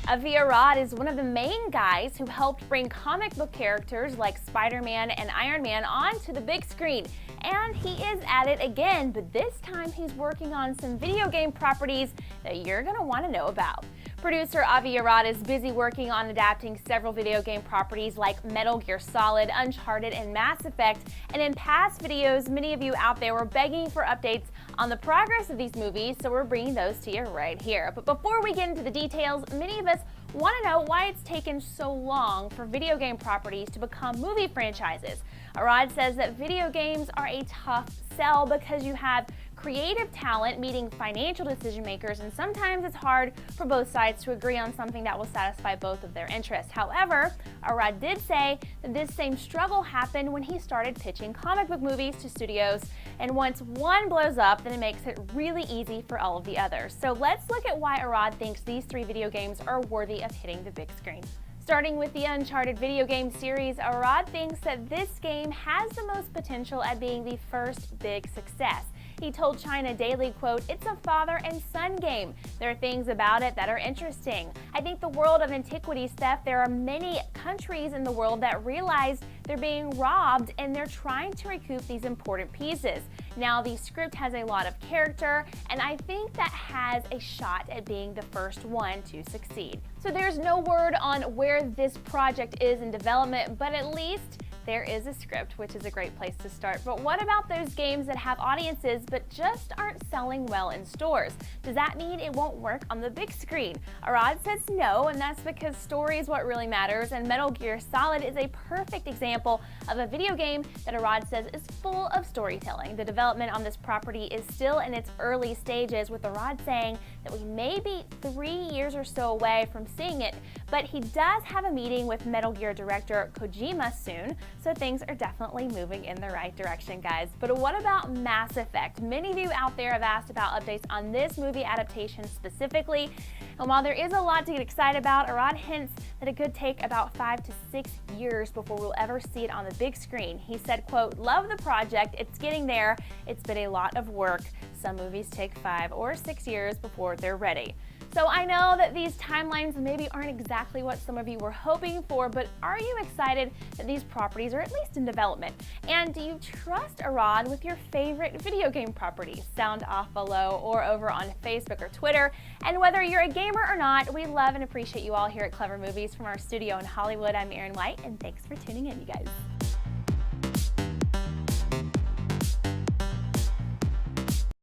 Avi Arad is one of the main guys who helped bring comic book characters like Spider-Man and Iron Man onto the big screen. And he is at it again, but this time he's working on some video game properties that you're going to want to know about. Producer Avi Arad is busy working on adapting several video game properties like Metal Gear Solid, Uncharted, and Mass Effect. And in past videos, many of you out there were begging for updates on the progress of these movies, so we're bringing those to you right here. But before we get into the details, many of us want to know why it's taken so long for video game properties to become movie franchises. Arad says that video games are a tough sell because you have creative talent meeting financial decision makers, and sometimes it's hard for both sides to agree on something that will satisfy both of their interests. However, Arad did say that this same struggle happened when he started pitching comic book movies to studios, and once one blows up, then it makes it really easy for all of the others. So let's look at why Arad thinks these three video games are worthy of hitting the big screen. Starting with the Uncharted video game series, Arad thinks that this game has the most potential at being the first big success. He told China Daily, quote, "It's a father and son game. There are things about it that are interesting. I think the world of antiquities theft, there are many countries in the world that realize they're being robbed and they're trying to recoup these important pieces. Now, the script has a lot of character, and I think that has a shot at being the first one to succeed." So there's no word on where this project is in development, but at least there is a script, which is a great place to start. But what about those games that have audiences but just aren't selling well in stores? Does that mean it won't work on the big screen? Arad says no, and that's because story is what really matters, and Metal Gear Solid is a perfect example of a video game that Arad says is full of storytelling. The development on this property is still in its early stages, with Arad saying that we may be 3 years or so away from seeing it, but he does have a meeting with Metal Gear director Kojima soon, so things are definitely moving in the right direction, guys. But what about Mass Effect? Many of you out there have asked about updates on this movie adaptation specifically, and while there is a lot to get excited about, Arad hints that it could take about 5 to 6 years before we'll ever see it on the big screen. He said, quote, "Love the project, it's getting there, it's been a lot of work. Some movies take 5 or 6 years before they're ready." So I know that these timelines maybe aren't exactly what some of you were hoping for, but are you excited that these properties are at least in development? And do you trust Arad with your favorite video game properties? Sound off below or over on Facebook or Twitter. And whether you're a gamer or not, we love and appreciate you all here at Clever Movies. From our studio in Hollywood, I'm Erin White, and thanks for tuning in, you guys.